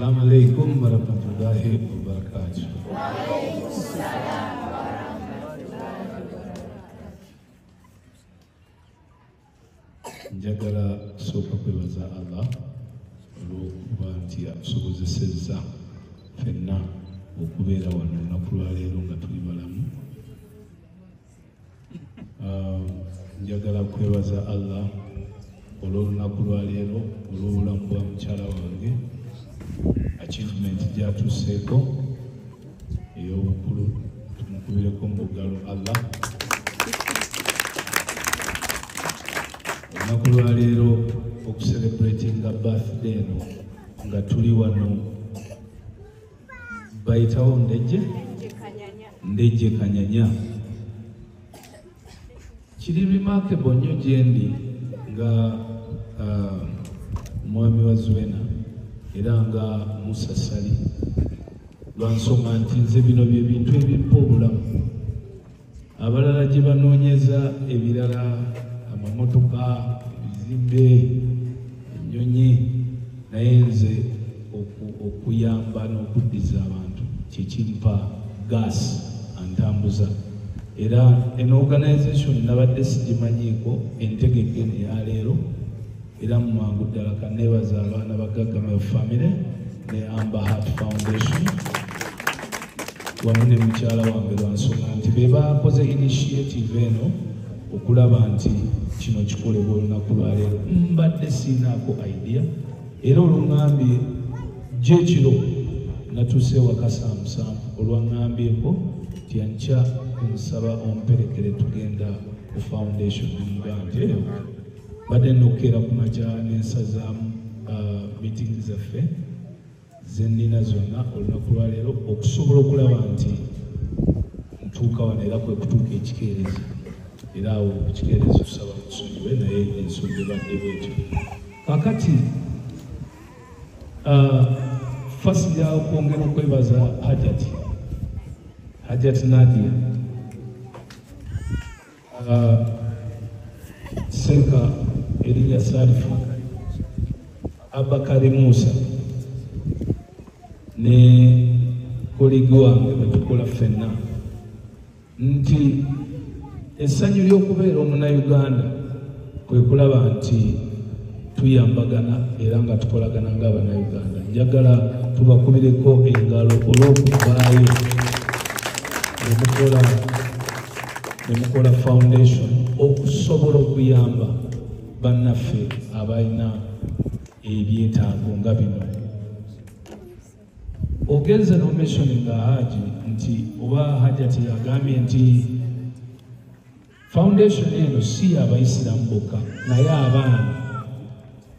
Assalamu alaikum warahmatullahi wabarakatuh. Njagala kusooka kwebaza Allah olw'okuba nti atusobozesezza ffenna okubeera wano olunaku lwaleero nga tuli balamu. Njagala kwebaza Allah olw'olunaku lwaleero olw'obulamu bwa mukyala wange, achievement gyatuuseeko ey'obukulu, tumukubireko mu ggalo Allah. Olunaku lwaleero okucelebratinga birthday eno nga tuli wano bayitawo ndejje kanyanya. Kiri remarkable nnyo gyendi nga mwami wa Zwena era nga Musasali, lwansonga nti nze bino bye bintu ebimpa obulamu. Abalala gye banoonyeza ebirala, amamotoka, ebizimbe, ennyonyi, naye nze okuyamba n'okuddiza abantu kikimpa gaasi antambuza. Era eno organisation nabadde sigimanyiiko entegeke eyaleero, era mu mangu ddala kanneebaza abaana ba Gaggama Family ne Amber Heart Foundation wamu ne mukyala wange, lwansonga nti be bakoze initiative eno okulaba nti kino kikolebwa olunaku lwaleero. Mbadde siinaako idea, era oluŋŋambye gyekiro natuuse ewaka saamusanvu olwaŋŋambyeko nti ankya kunsaba omperekere tugenda ku foundation mugante eyo. Badde nokkeera ku makya n'ensazaamu meeting zaffe ze nnina zonna olunaku lwaleero okusobola okulaba nti ntuuka wano, era kwe kutuuka ekikeerezi. Era awo ekikeerezi tusaba tusonyiwe, naye ensonga ebadde bwetyo. Kakati fasi ya okwongera okwebaza Hajat Nadia, Senka Eliya Salifu, Abakari Musa ne kolegi wange betukola ffenna, nti essanyu ly'okubeera omunnauganda kwe kulaba nti tuyambagana era nga tukolagana ng'abannauganda. Njagala tubakubireko engalo olw'okuvaayo ne mukola foundation okusobola okuyamba bannaffe abalina ebyetaago nga bino. Ogenze nomentioninga Haji nti oba Hajati agambye nti foundation eno si y'Abayisiraamu bokka, naye abaana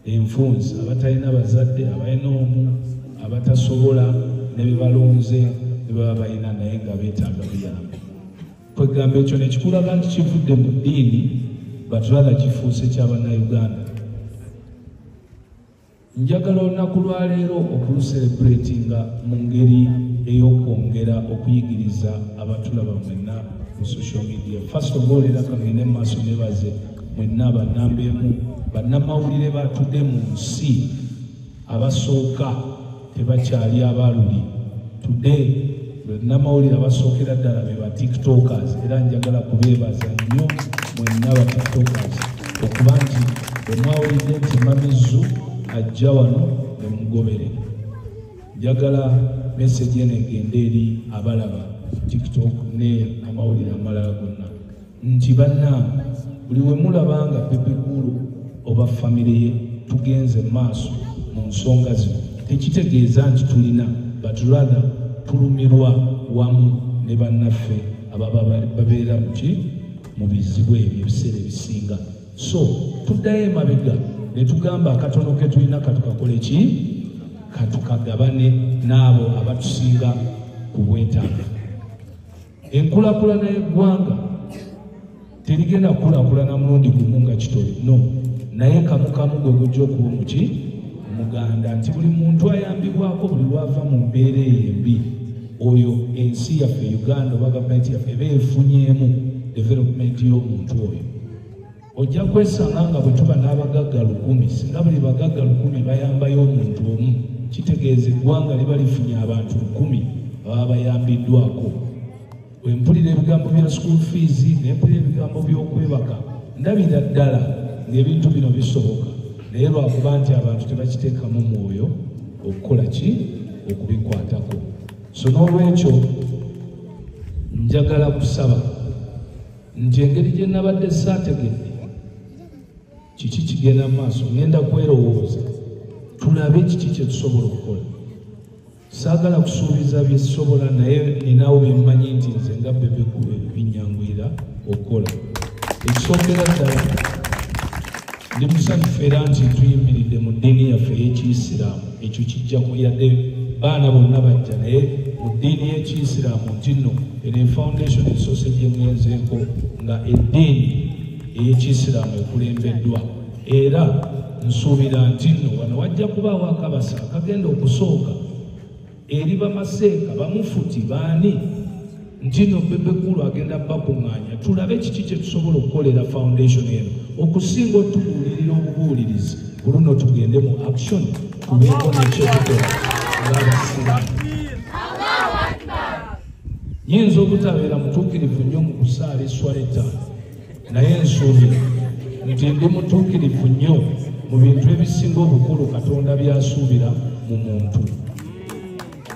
enfunzi abatalina bazadde, abalina omu abatasobola ne bibalonze ne baba balina naye nga beetaaga buyambi. Kwegamba ekyo nekikulaga nti kivudde mu ddiini, batulala kifuuse ky'Abannauganda. Njagala olunaku lwaleero okuluselebratinga mu ngeri ey'okwongera okuyigiriza abatulaba mwenna ku social media. First of all, era kangende mu maaso nebaze mwenna bannambeemu, bannamawulire batudde mu nsi abasooka tebakyali abaluli. Today bannamawulire abasookera ddala be ba tiktokers, era njagala kubeebaza nnyo mwenna ba tiktokers okuba nti bwe mwawulidde nti Mamizu ajja wano ne mugobere. Njagala message eno egende eri abalaba TikTok ne amawulire amalala gonna nti bannange, buli we mulabanga Pepe Gulu oba famire ye tugenze maaso mu nsonga zino, tekitegeeza nti tulina, but rather tulumirwa wamu ne bannaffe ababa babeera mu bizibu ebyo ebiseera ebisinga. So tuddayo emabega ne tugamba akatono ke tulina katukakole ki, katukagabane n'abo abatusinga ku bwetaavu. Enkulaakulana y'eggwanga terigenda kukulaakulana mulundi gumu nga kitole, no, naye kamukamu gwe gujja okuba omuganda, nti buli muntu ayambibwako buli lwava mu mbeera embi, oyo ensi yaffe Uganda oba gavumenti yaffe eba efunyeemu development y'omuntu oyo. Ojja kwesanga nga bwe tuba n'abagagga 100, singa buli bagagga 100 bayambayo omuntu omu, kitegeeza eggwanga liba lifunye abantu 10 baba bayambiddwako. Bwe mpulira ebigambo bya school fees ne mpulira ebigambo by'okwebaka ndabira ddala ng'ebintu bino bisoboka, naye lwakuba nti abantu tebakiteekamu mwoyo okukola ki, okubikwatako. So n'olwekyo njagala kusaba nti engeri gye nabadde saategedde kiki kigenda mu maaso, ngenda kwerowooza tulabe kiki kye tusobola okukola. Saagala kusuubiza bye sisobola, naye ninawo bye mmanyi nti nze nga Bebekulu binyanguyira okukola. Ekisookera ddala ndi musanyufu era nti tuyimiridde mu ddiini yaffe y'Ekiyisiraamu. Ekyo kijja kuyadde baana bonna bajja, naye mu ddiini y'Ekiyisiraamu nti nno eno foundation esoose gye ngenzeeko nga eddiini ey'Ekiyisiraamu ekulembeddwa, era nsuubira nti nno wano wajja kubaawo akabasa akagenda okusooka eri bamaseeka bamufuti baani nti nno Bebekulu agenda bakuŋŋaanya tulabe kiki kye tusobola okukolera foundation eno okusinga otubuulirira obubuulirizi. Oluno tugende mu action tubeeko nekyotukola ng'abasiraamu. Nyinza obutabeera mutuukirivu nnyo mu kusaala esswala ettaano, naye nsuubira nti ndi mutuukirivu nnyo mu bintu ebisinga obukulu Katonda byasuubira mu muntu.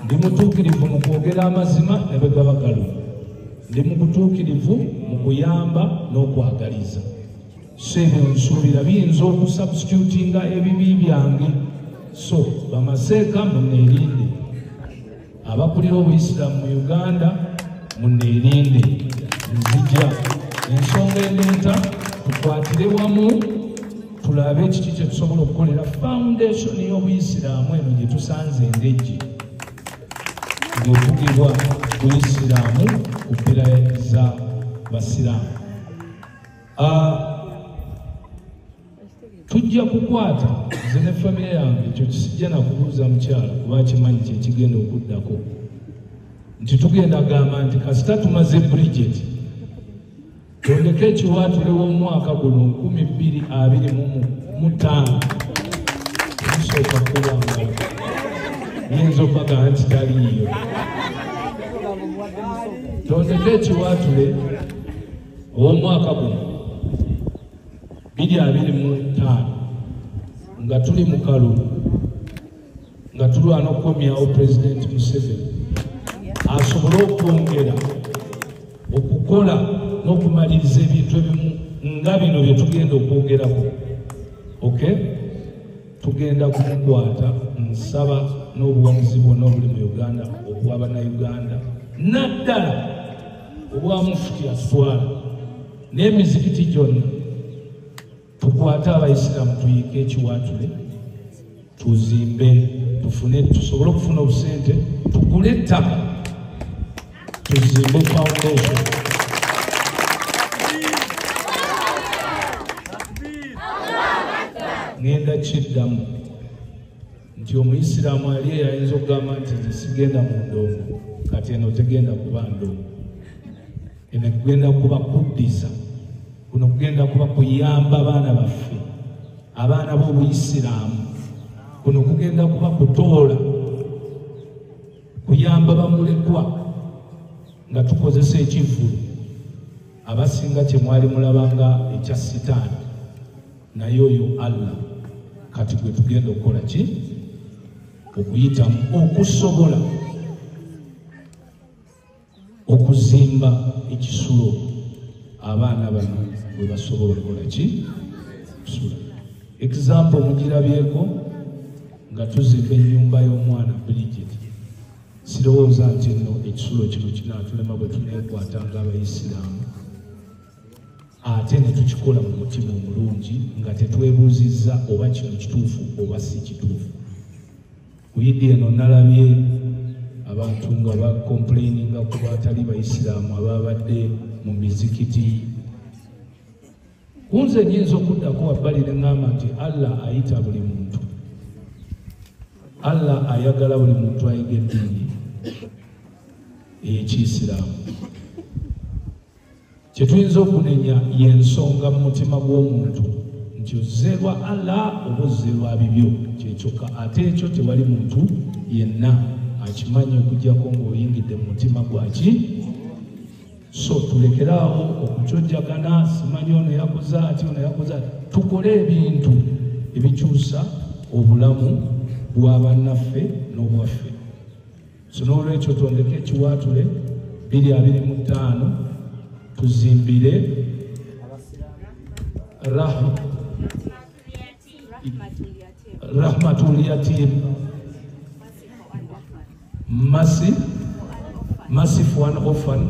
Ndi mutuukirivu mu kwogera amazima ne bwe gaba galuma. Ndi mutuukirivu mu kuyamba n'okwagaliza. So ebyo nsuubira biyinza okusubstitutinga ebibi byange. So bamaseeka munneerinde, abakulira obuyisiraamu mu Uganda munneerinde, nzija ensonga endeeta tukwatire wamu tulabe kiki kye tusobola okukolera foundation y'obuyisiraamu eno gye tusanze endejje ng'evugibwa buyisiraamu ku mpera za basiraamu. Tujja kukwata nze ne famire yange, ekyo kisijja nakubuuza mukyala kuba kimanyi kyekigenda okuddako, nti tugenda gamba nti kasita tumaze Bridget tondeka ekiwaatule w'omwaka guno 2025 tusooka kubanga yinza okubagamba nti taliiyo. Tondeka ekiwaatule ow'omwaka guno 2025 nga tuli mu kalulu nga tulwana okukomyawo Pulezidenti Museveni asobole okwongera okukola n'okumaliriza ebintu ebimu nga bino bye tugenda okwogerako. Okay? Tugenda kumukwata, nsaba n'obuwamuzi bwonna obuli mu Uganda obw'Abannayuganda naddala obwa mufuti atutwala n'emizikiti gyonna, tukwate abayisiraamu tuyiike ekiwaatule tuzimbe, tufune, tusobole okufuna obusente tugule ettaka tuzimbe foundation. Ngenda kiddamu nti omuyisiraamu ali ayinza okugamba nti nze sigenda mu ndongo, kati eno tegenda kuba ndongo, eno kugenda kuba kuddiza, kuno kugenda kuba kuyamba abaana baffe, abaana b'obuyisiraamu, kuno kugenda kuba kutoola, kuyamba bamulekwa nga tukozesa ekivulu. Abasinga kye mwali mulabanga ekya sitaani, naye oyo Allah kati gwe tugenda okukola ki? Okuyitamu okusobola okuzimba ekisulo abaana bano bwe basobola okukola ki? Kusula. Example mugirabyeko nga tuzimba ennyumba y'omwana Bridget. Sirowooza nti nno ekisulo kino kinaatulema bwe tuneekwata ng'Abayisiraamu, ate ne tukikola mu mutima omulungi nga tetwebuuzizza oba kino kituufu oba si kituufu. Ku Yidi eno nalabye abantu nga bakomplaininga ku batali Bayisiraamu ababadde mu mizikiti. Kunze nyinza okuddako wabbali ne ŋŋamba nti Allah ayita buli muntu, Allah ayagala buli muntu ayiga eddiini ey'Ekiyisiraamu. Kye tuyinza okunenya y'ensonga mu mutima gw'omuntu ekyo zerwa Allah oba zerwa bibyo kyekyokka ate ekyo tewali muntu yenna akimanyi okujjako ng'oyingidde mu mutima gwaki. So tulekeraawo okukyojjagana, simanyi ono yakoze ati ono yakoze ati. Tukole ebintu ebikyusa obulamu bwa bannaffe n'obwaffe. So n'olwekyo twondeke ekiwaatule 2025 tuzimbire Rahmatul Yatim, Massive One Orphan